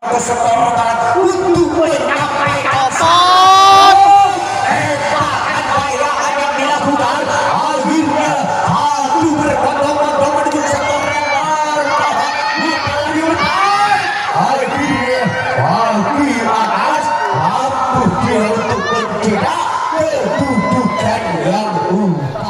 kesempatan untuk menyampaikan hebat gaya yang dilakukan. Akhirnya satu berbondong-bondong menuju sektor yang akhirnya bagi atas mampu dia untuk mencetak kedudukan yang utama.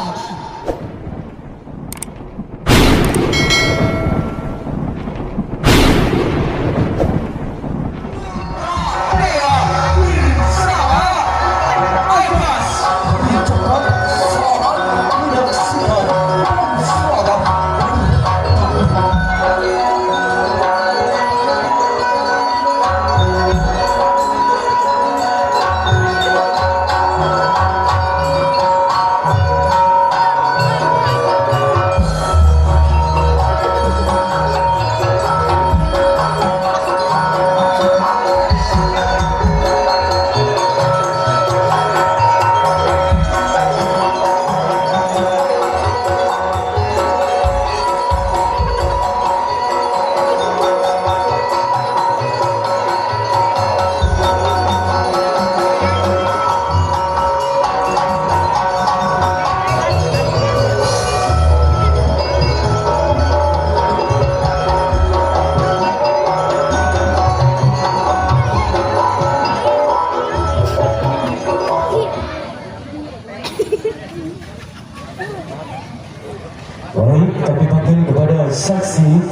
Baik, kami panggil kepada saksi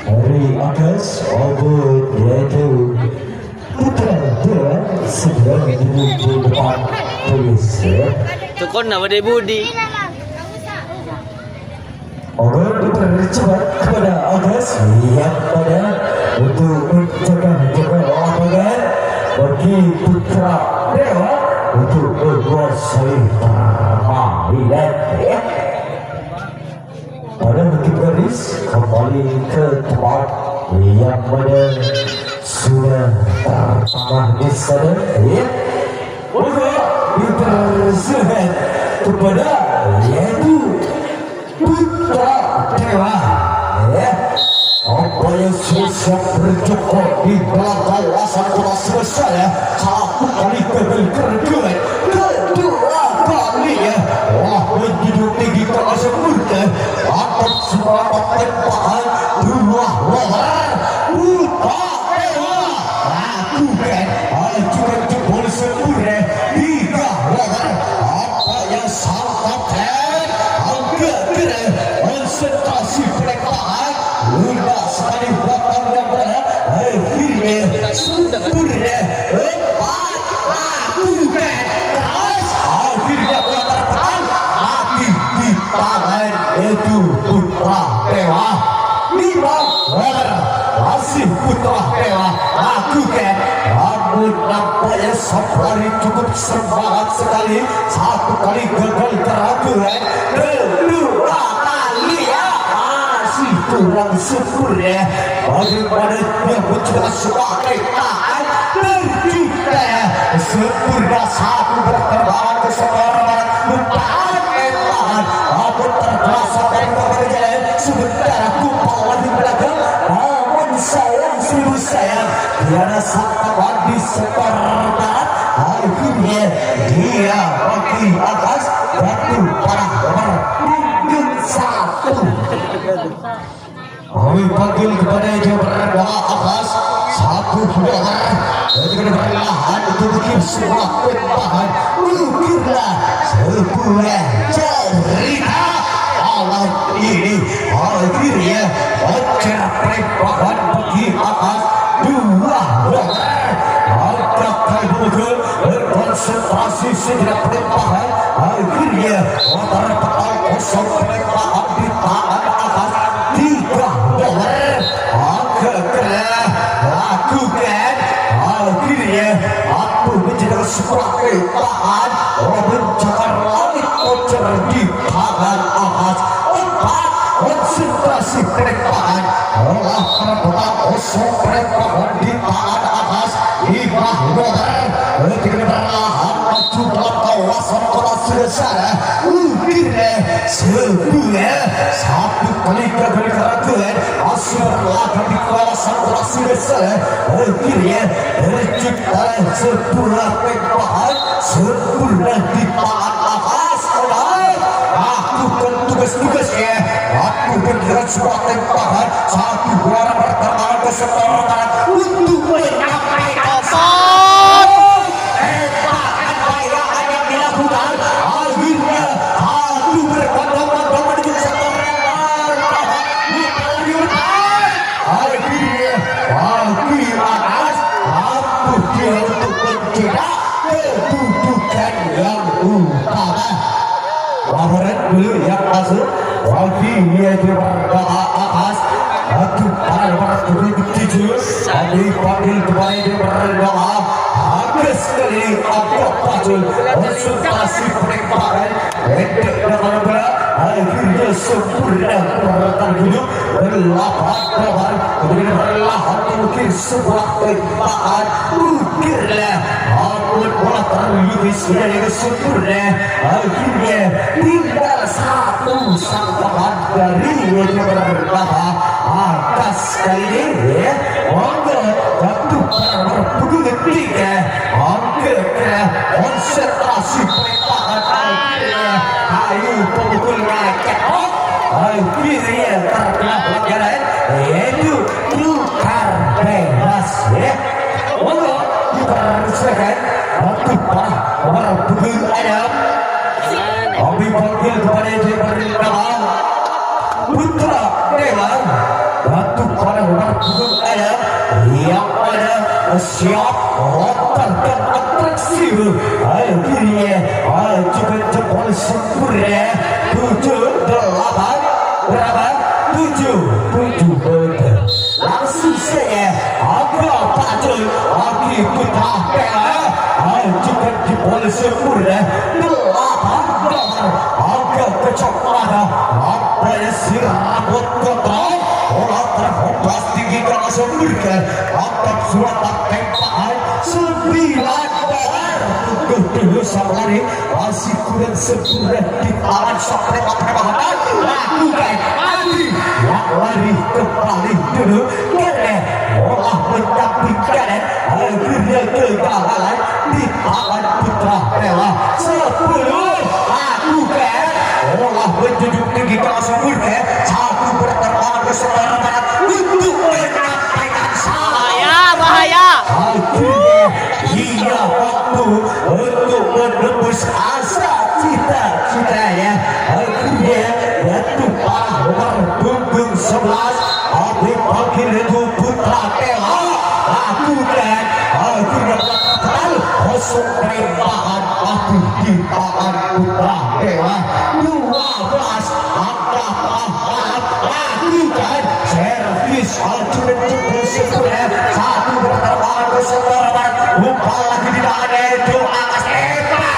dari atas obor yaitu putra dia segera menuju di depan polis. Tukon nama dia Budi. Obor dipercepat cepat kepada atas yang pada untuk mencegah lapangan bagi putra dewa untuk menguasai permainan. Pada bukit garis kembali ke tempat yang mana sudah tertangah di sana, ya. Untuk dipersilakan kepada yaitu putra dewa, ya. Apa yang susah berjokok di belakang kawasan kota selesai, satu kali gagal kerjaan, kedua kali ya, wah menjunjung tinggi keasa murka, atas semangat tempahan dua lohar putra dewa, lakukan ajukan jempol sempurna tiga lohar, apa yang sampaikan angka kena konsentrasi pelektaan lunak sekali belakang yang berat, akhirnya sempurna empat lakukan terus, akhirnya belakang mati di tangan itu putra dewa. Lima masih putra dewa lakukan, namun nampaknya safari cukup semangat sekali, satu kali gagal keraguan, kedua kali ya masih kurang sempurna. Bagaimana dia mencoba sebagai tahan tercipta sempurna, satu berterbangan ke sebarang tahan, namun terbelah sampai ke jalan sebentar aku bawa di belakang, namun sayang sungguh sayang tiada sangkawan di sebarang. Akhirnya dia bagi atas batu para nomor punggung satu. Kami panggil kepada yang berada atas satu lohar dengan perlahan untuk bikin sebuah tempahan, ukirlah sebuah cerita malam ini. Akhirnya mencapai bahan bagi atas dua lohar, angkat buku berkonsentrasi segera penempahan. Akhirnya motor petang kosong penempahan di tangan atas tiga lohar, angkat kena lakukan. Akhirnya aku menjadi sebuah ketahan mencakar langit kocer di tangan atas empat konsentrasi penempahan, olah penempahan kosong penempahan di tangan atas lima lohar, ketika perlahan maju dalam kawasan kawasan kota Suresara ukirnya sebuah satu kali kegerakan asal laga di kawasan kota Suresara akhirnya tercipta sebuah perubahan sempurna di tangan atas lakukan tugas-tugasnya aku bergerak sebuah tempahan satu orang pertama kesetaraan untuk mencapai laporan dulu yang masuk wakilnya di atas aku para tujuh kami panggil kembali di berdoa habis sekali aku pacul konsultasi penembakan pendek dengan berat akhirnya sempurna peralatan hidup berlapan kemudian berlahan mungkin sebuah tembakan ukirlah aku bola terlukis dari sempurna akhirnya tinggal satu sangkapan dari yang berbeda atas kali ini monggo waktu berpuluh tiga monggo konsentrasi penembakan ayo pemukul rakyat akhirnya terkena pelanggaran yaitu tukar bebas ya monggo dipersilakan waktu berpuluh adam kami panggil kepada yang bernama Putra Dewan waktu pada berpuluh adam yang ada siap rotan dan atraksi akhirnya juga jempol sempurna 7-8 berapa 7 langsung saja agak pacul aki putra Dewan juga jempol sempurna 8 agak kecoklatan apa yang sirabut kontrol olah terhempas tinggi karena sempurna angkat suatan tembakan 9 dulu sama lari masih kurang sempurna di tangan sampai penembakan lakukan lari yang lari kembali dulu karena olah menyampaikan akhirnya kegagalan di tangan putra Dewa 10 lakukan olah menjunjung tinggi karena sempurna satu berterbangan ke sebelah barat untuk menyampaikan bahaya akhirnya hingga waktu untuk menembus asa cita-citanya akhirnya yaitu nomor punggung 11 Abid Pakir itu Putra Dewa lakukan akhirnya melakukan kosong tembakan api di tangan Putra Dewa 12 angka pahat lakukan servis acuan jempol sempurna satu berterbangan ke sebelah lupa lagi tidak ada itu atas tembak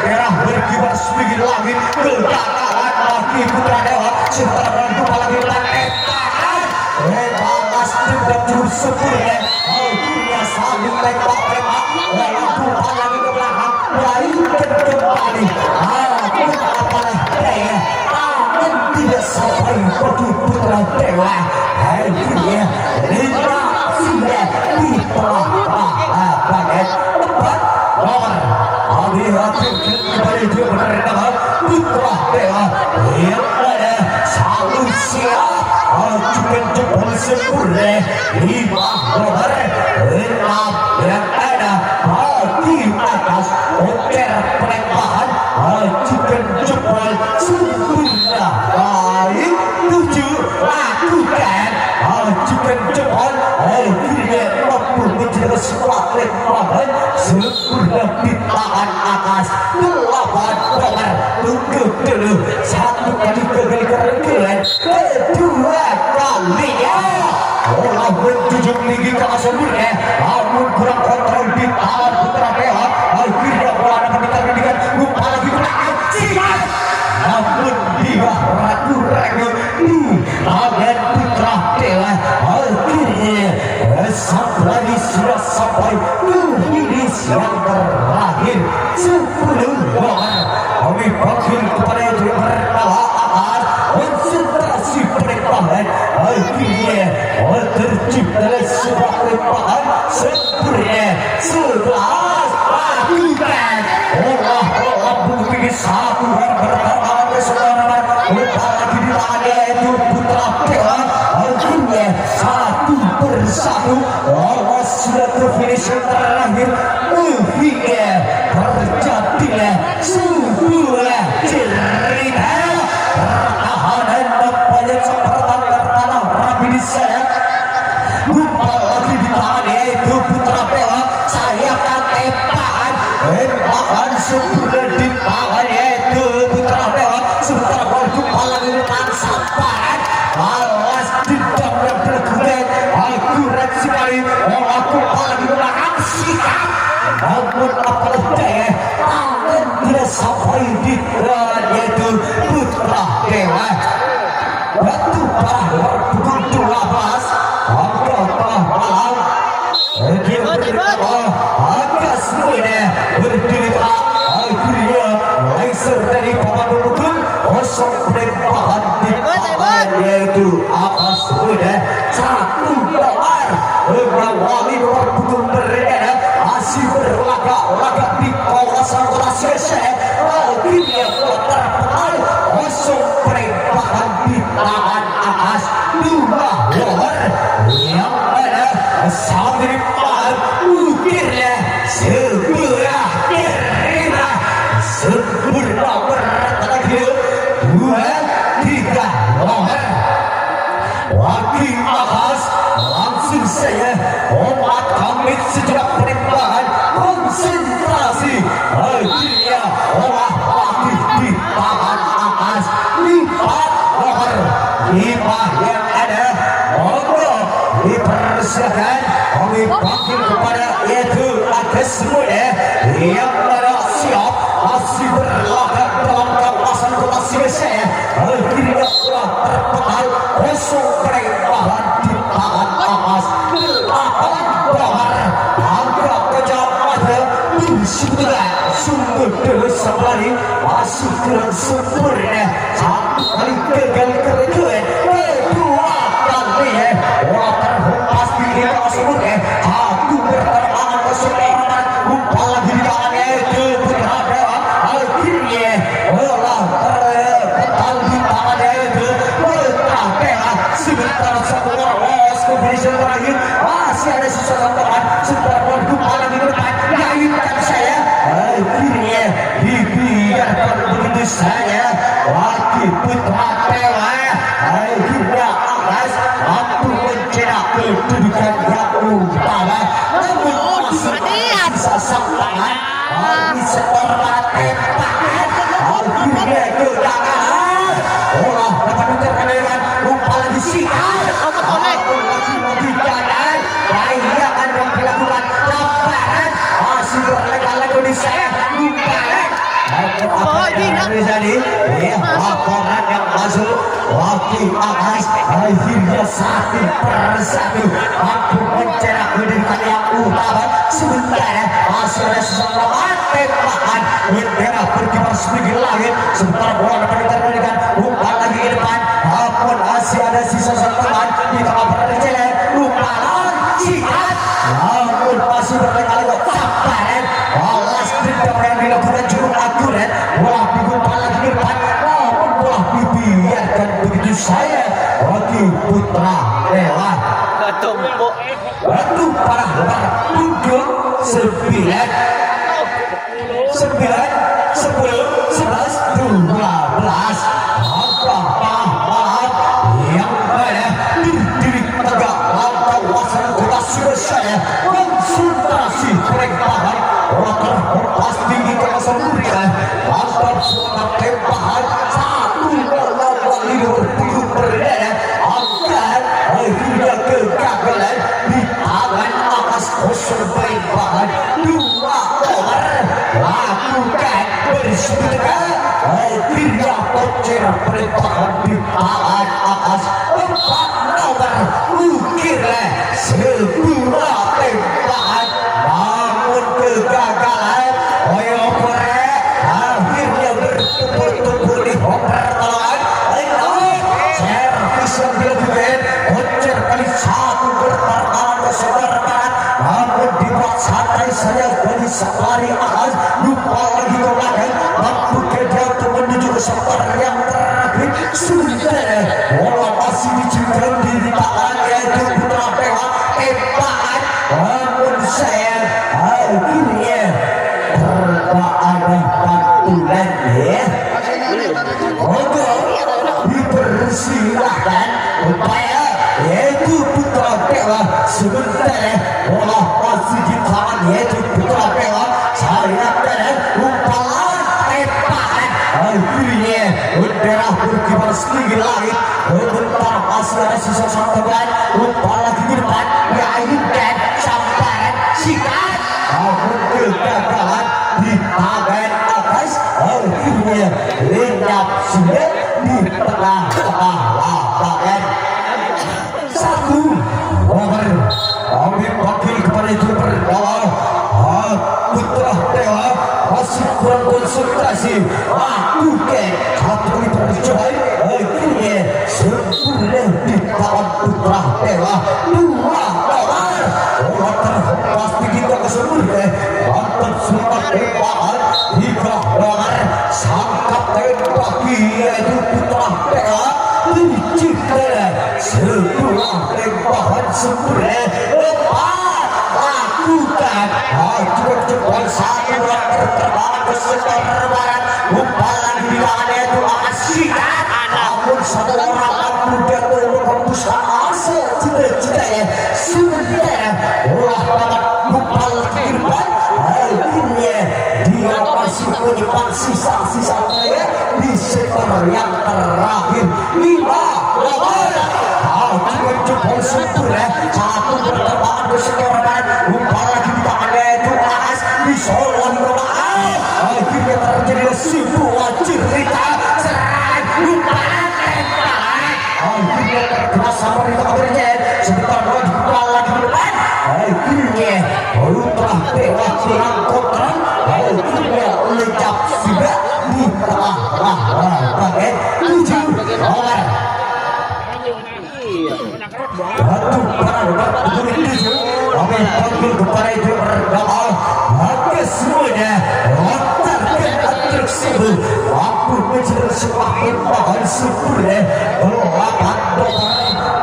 merah berkibar seminggu langit kegagalan lagi Putra Dewa setelah lupa lagi tembakan bebas dan jurus sempurna akhirnya saling tembak lalu lupa lagi ke belakang melainkan kembali apalagi daya tangan tidak sampai bagi Putra Dewa akhirnya lima sudah di tengah bagian tempat nomor hati-hati kembali dia bernama Putra Dewa yang ada selalu siap ajukan jempol sempurna 5 nomor 6 yang ada di atas oker penembakan ajukan jempol sempurna baik 7 lakukan ajukan jempol akhirnya mampu menjaga sebuah tembakan sempurna di tangan atas 8 nomor tunggu dulu satu kali kegagalan kedua kalinya olah menjunjung tinggi karena sempurna namun kurang kontrol di tangan Putra Dewa akhirnya bola dapat diterjunkan lupa lagi belakang siap namun dia ragu-ragu di tangan Putra Dewa akhirnya sang lagi sudah sampai ke finish yang terakhir 10 nomor. Kami panggil kepada yang bernama Ahad, konsentrasi perubahan akhirnya tercipta sebuah perubahan sempurna 11 pasukan. Allah bukti satu yang bertahan saudara, lagi di tangannya itu putra Dewa. Akhirnya satu persatu lolos sudah ke finish yang terakhir. Hingga terjadilah sebuah cerita pertahanan nampaknya seperti tanah rapi di sana. Lupa lagi di tangannya itu putra Dewa. Saya akan tembakan sempurna di tangannya itu putra Dewa. Sebentar waktu palang depan samparan alas tidak berkeguran akurat sekali. Aku palang depan sikap, namun apa daya tangan tidak sampai di tangan yaitu putra Dewa. Batu parah berpukul 12 angka palang agak semuanya berdiri tak. Akhirnya laser dari papan pukul kosong perubahan di tangan yaitu atas sudah satu dolar mengawali berpukul mereka masih berlaga-laga di kawasan kota Sese. Akhirnya terpental kosong perubahan di tangan atas 2 dolar yang ada sambil ukirnya sebuah cerita sempurna berterakhir 2-3 nomor. Wakil atas langsung saya obat kami sejak perubahan konsentrasi. Akhirnya olah wakil di tangan atas 4 nomor 5 yang ada. Monggo dipersilakan kami panggil kepada yaitu ada semuanya yang mana siap masih berlaga dalam kawasan kota Sese. Akhirnya telah terpental kosong perubahan di tangan atas 8 nomor. Angka kejamatan sumber terus kembali masuk ke sempurna. Satu kali gagal kerejuan, kedua kali terhempas di kawasan satu berterbangan ke sebelah lupa lagi di tangannya itu berada. Akhirnya olah terpental di tangannya itu bertambah sebentar satu lolos ke finish terakhir. Masih ada sisa tambahan sebentar lupa lagi di depan yaitu saya. Akhirnya dibiarkan begitu saja. Wakil putra Dewa akhirnya atas mampu mencetak kedudukan yang utama. Namun masih sisa sampangan bagi setelah tembakan. Akhirnya kedatangan olah dapat menterkanakan lupa lagi sikat. Lagi jalan bayangan yang dilakukan laparan masih berlaga-laga di saya lupakan. Apa yang terjadi? Laporan yang masuk wakil atas akhirnya satu persatu mampu mencetak kedudukan yang utama. Sementara masih ada seseorang tembakan bendera berkibar seperti langit. Sebentar bola dapat diterkanakan lupa lagi ke depan. Namun masih ada sisa serangan di tengah perjalanan lupa lagi sikat. Namun masih berlaga-laga sabaran. Balas dendam yang dilakukan cukup akurat. Bola dibuka lagi ke depan. Namun bola dibiarkan begitu saja. Wakil putra Dewa batu parah lebar pukul 9 10 11 12 angka pahlawan yang ada berdiri tegak dalam kawasan kota Surabaya. Konsentrasi perubahan bola terhempas tinggi kawasan Durian. Angka suara tembakan satu melawan Liverpool berdaya. Angka akhirnya kegagalan di tangan atas kosong perubahan 2 nomor. Lakukan bersebelah akhirnya pocer perubahan di tangan atas 4 nomor. Ukirlah sebuah tembakan Sapari Akas lupa lagi kemarin waktu dia untuk menuju ke sektor yang terakhir sudah bola masih dicintai di tangan yaitu Putra Dewa Epaat namun sayang akhirnya ada pantulan ya untuk dipersilahkan upaya yaitu Putra Dewa sebentar bola masih di tangan yaitu Putra Dewa saya dan umpan tepat akhirnya udara berkibar setinggi langit bentar masih ada sisa satu ban umpan lagi di depan diainkan sampai sikat namun kegagalan di bagian atas akhirnya lenyap sudah di tengah-tengah lapangan satu over kami panggil kepada itu berdawal Putra Dewa masih kurang konsentrasi waktu ke satu kali terjadi akhirnya sempurna di tangan Putra Dewa dua lawan bola terhempas begitu ke sempurna mantap selamat tembakan tiga lawan sangkap tembak yaitu Putra Dewa diciptakan sebuah tembakan sempurna lakukan cepat satu terterbang ke sebelah barat umpan lagi di tangannya itu asikat namun satu orang muda untuk hembuskan asa cita-citanya sudah olah banget umpan lagi di depan akhirnya dia masih menyimpan sisa-sisanya di sektor yang terakhir 5 lawan cepat sempurna satu berterbang ke sebelah barat umpan lagi di tangannya itu Aas di Solo akhirnya terjadi sebuah cerita serangan umpan tembakan akhirnya terkena sama di kabarnya sebentar lagi umpan lagi di depan akhirnya Putra Dewa kurang kontrol akhirnya lencap sudah di tengah bagian 7 lawan Batu para begitu kami panggil kepada itu berdawal maka semuanya lontarkan tersebut waktu menjelaskan sebuah tembakan sempurna lawan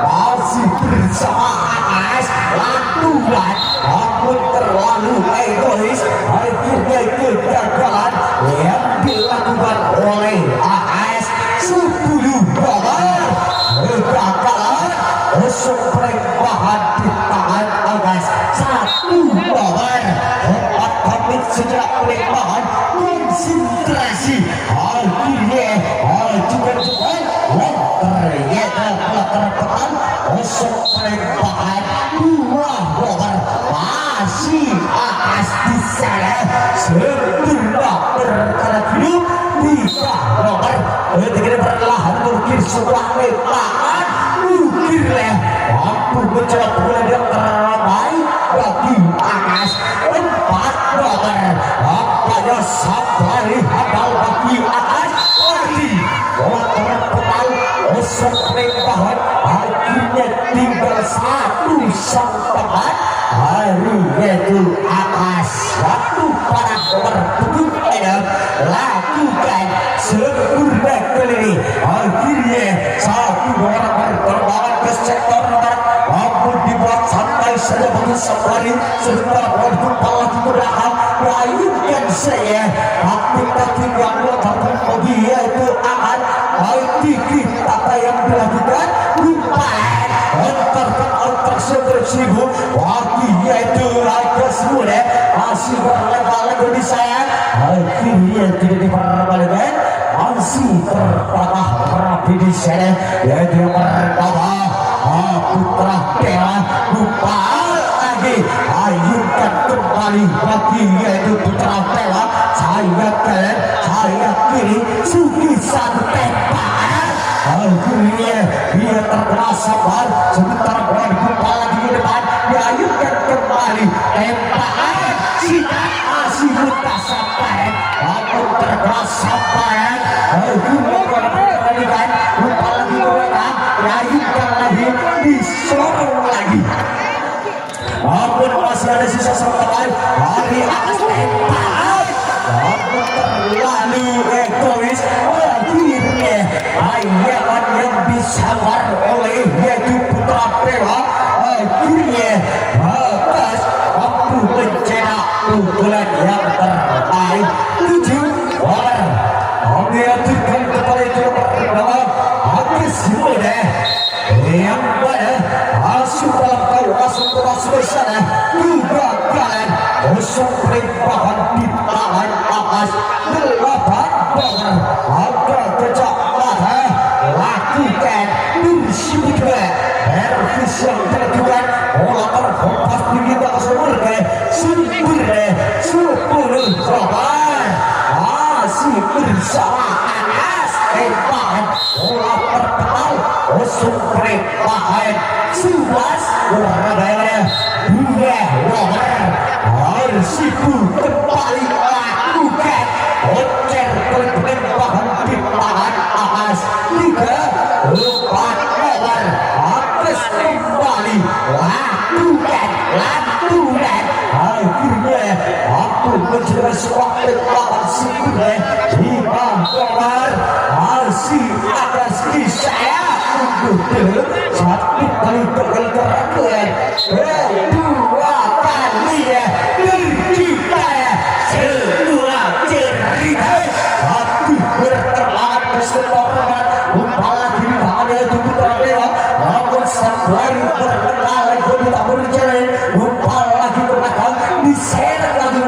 masih bersama Aas lakukan namun terlalu egois akhirnya kegagalan yang dilakukan oleh Aas 10 lawan kegagalan seprek bahan di tangan Agas 1 lawan 4 menit sejak pelembahan konsentrasi akhirnya juga cepat ternyata pelakar seprek bahan 2 lawan masih Agas di sana sempurna berkala hidup 3 lawan dengan perlahan mungkin sebuah lemparan ukirnya mampu menjawab bola yang teramai bagi Agas 4 lawan apanya Sapari hadal bagi Agas lagi bola terpental seprek bahan akhirnya tinggal 1 sang teman hari yaitu Agas waktu para bertutup edam lakukan sempurna kali ini akhirnya 1 orang berterbangan ke sektor barat namun dibuat santai saja bagi Sapari sebentar berjumpa lagi ke belakang melayunkan saya tapi yang melakukan bagi yaitu Akan baik kata yang dilakukan umpan antar seribu bagi yaitu Agas muda masih berlebar-lebar di saya akhirnya tidak diperbalkan masih tertangah rapi di sana yaitu yang pertama Putra Dewa lupa lagi ayunkan kembali bagi yaitu Putra Dewa saya kanan saya kiri suki satu tembakan akhirnya dia terkena sabar sebentar bola dibuka lagi di depan diayunkan kembali tembakan sikat masih buta sabaran namun terkena sabaran akhirnya kembalikan buka lagi ke belakang diayunkan lagi disorong lagi namun masih ada sisa satu kali dari Agas terlalu egois akhirnya ayaman yang disamar oleh yaitu Putra Dewa akhirnya batas mampu mencetak pukulan yang terbaik 7 orang mengajukan kepada juara pertama Agus Muda yang mana masuk dalam kawasan termasuk sana kegagalan kosong perubahan di tangan atas 8 dolar harga kecepatan lakukan bersibuknya servis yang dilakukan olah terhempas tinggi ke sumbernya 10 dolar masih bersama Anas Epan olah terkenal kosong perubahan 11 dolar 2 dolar harus ibu kembali lakukan ocer perubahan di tangan atas 3 4 dolar atas kembali lakukan akhirnya aku mencoba sebuah tembakan sempurna 5 dolar masih atas di saya untuk 1 kali terakhir 2 kali ya tercipta semua cerita aku berterbangan ke seluruh umpala di tangan itu Putra Dewa namun sembari berkenal aku tak berjalan umpala lagi berkata diseret lagi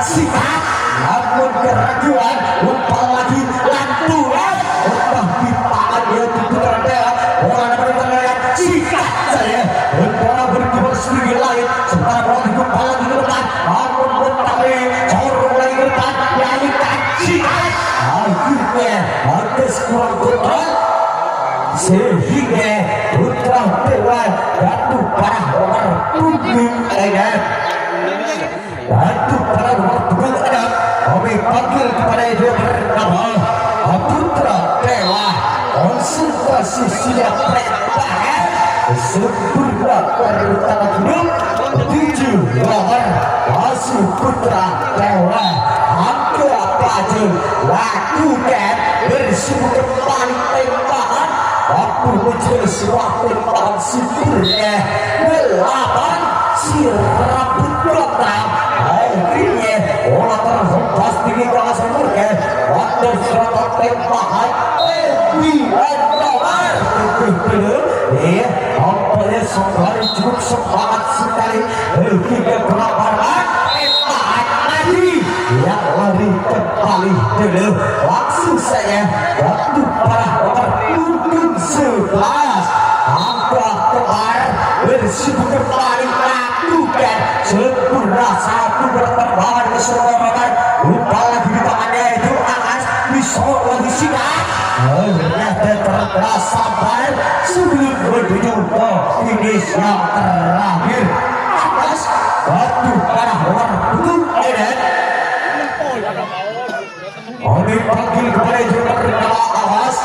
sikap namun keraguan umpala lagi lanturan entah di tangan itu Putra Dewa orang berkenal sikap saya umpala berkibar sedikit lain sementara orang itu umpala lagi berkata namun bertambah corong lagi berkata yaikan sikap akhirnya atas kurang kontrol sehingga Putra Dewa jatuh pada nomor 7 jatuh pada nomor 7 kami panggil kepada dia bernama Putra Dewa konsentrasi siap pertahanan sempurna pertahanan hidup 7 nomor masih Putra Dewa angka apa aja lakukan bersibuk kembali tembakan aku mencari sebuah tembakan sempurna 8 si rambut program akhirnya olah terhempas tinggi kawasan murka waktu serata tembakan 9 dolar ya apanya sembari cukup semangat sekali hingga kelaparan tembakan lagi yang lari kembali dulu langsung saya waktu para nomor 11 angka kemar bersibuk kembali lakukan sempurna satu berterbangan ke seluruh lupa lagi di tangannya itu Anas bisa lagi sikat ternyata terkeras sampai sebelum menuju ke finish yang terakhir Anas batu para nomor 7 Eden kami panggil kepada juara bernama Awas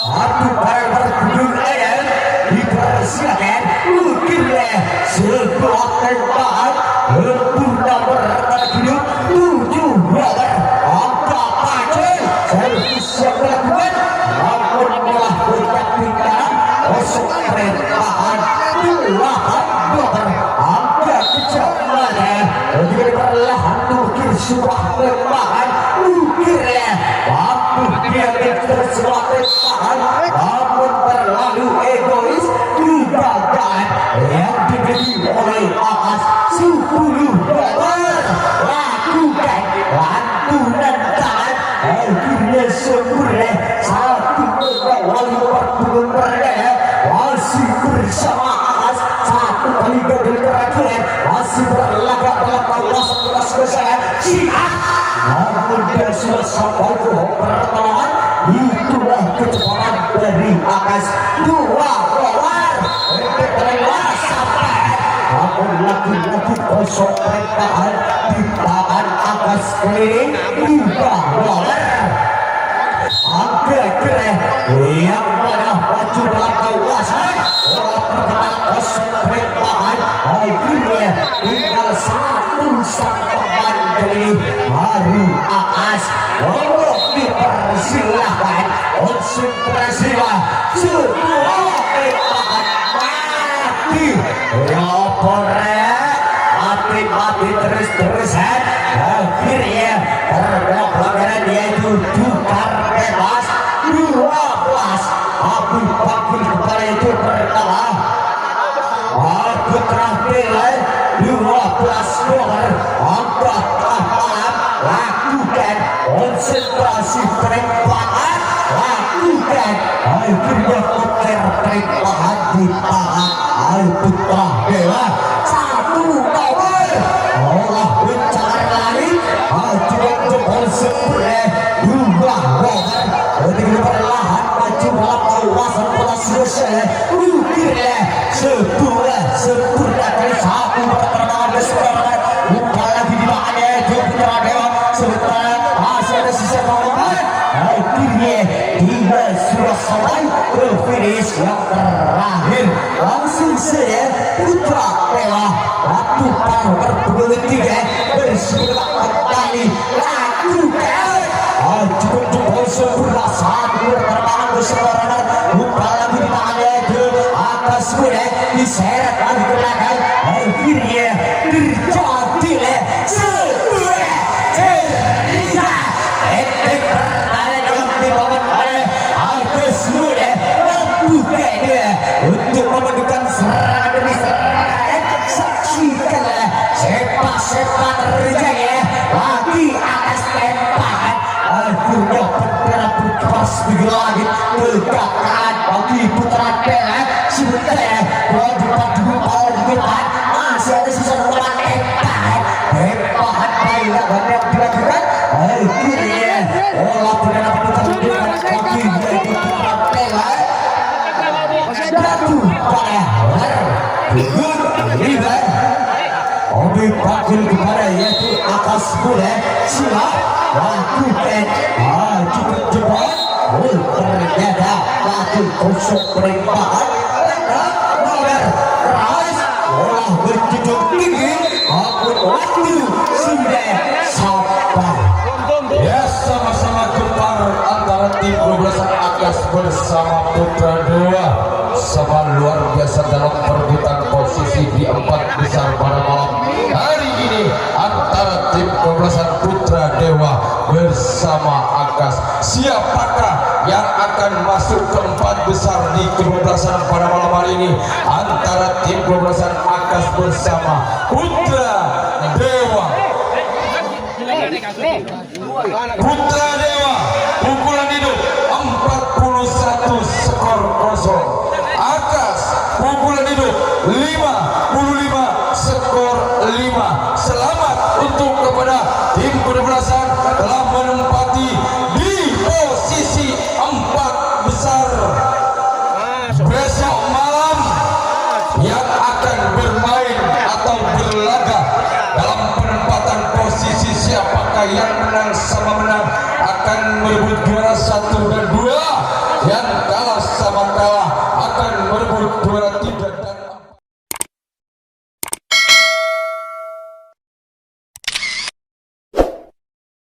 satu para berkunjung Eden dipersilakan ukirnya sebuah tembakan sempurna bertahan hidup 7 dolar angka pacul servis yang dilakukan namun malah berkapitalan kosong pertahan 8 dolar angka kecepatan juga perlahan ukir sebuah tembakan ukirnya mampu dia mengejar sebuah tembakan namun terlalu egois kegagalan yang diberi oleh atas 10 dolar lakukan lantunan tangan akhirnya sempurna satu mengawali pertemuan mereka masih bersama atas satu kali gagal terakhir masih berlagak dalam kawasan kelas besar siap namun dia sudah sampai ke pertengahan itulah kecepatan dari atas 2 dolar untuk lewat sampai namun lagi-lagi kosong pertahan di tangan atas keliling 3 dolar angka keren yang mana maju dalam kawasan orang terkenal kosong pertahan akhirnya tinggal satu sang pemain ini Haru Akas untuk dipersilahkan unsur presiden sebuah tembakan mati ya korek mati terus-terusan akhirnya karena pelanggaran yaitu tukar bebas 12 Abu Bakar kepada itu pertama aku terakhir 12 nomor angkat malam lakukan konsentrasi penembakan lakukan akhirnya penembakan di tangan Al-Putra Dewa 1 nomor olah bencar lari juga jempol sepuluh 2 nomor ketika perlahan maju dalam kawasan bola selesai ukirnya sepuluh kali 1 pertandingan keseluruhan lupa lagi di mana itu Putra Dewa sementara masih ada sisa nomor akhirnya dia sudah sampai ke finish yang terakhir langsung saja Putra Dewa waktu nomor 23 bersebelah kembali lakukan cukup jempol sempurna 1 pertandingan keseluruhan lupa lagi di mana itu atas boleh diseret lagi ke belakang akhirnya terjadilah sebuah cerita etik pertandingan dalam dibawakan oleh atas boleh lakukannya untuk memadukan serangan demi serangan saksikanlah sepak terjadi lagi atas tembakan akhirnya bendera berkeras lagi tegakkan bagi Putra Dewa sebenarnya kewajiban depan masih ada sisa nomor tembakan baiklah yang dilakukan akhirnya olah bendera berkeras bagi Putra Dewa jatuh pada river Obi Bakul kepada yaitu atas boleh siap lakukan cukup cepat ternyata lagi kosong penembakan nomor keras olah berjudul tinggi akun waktu sudah sabar ya sama-sama gempar antara tim 12 Akas bersama Putra Dewa sama luar biasa dalam perebutan posisi di 4 besar pada malam hari ini antara tim 12 Putra Dewa bersama Akas. Siapakah yang akan masuk ke 4 besar di ke-12 pada malam hari ini antara tim 12 Akas bersama Putra Dewa. Putra Dewa pukulan hidup 41 skor kosong. Akas pukulan hidup 55 skor 5. Selamat untuk kepada tim ke-12 telah menempati di posisi 4 besar. Besok malam yang akan bermain atau berlaga dalam penempatan posisi siapakah yang menang sama menang akan merebut juara 1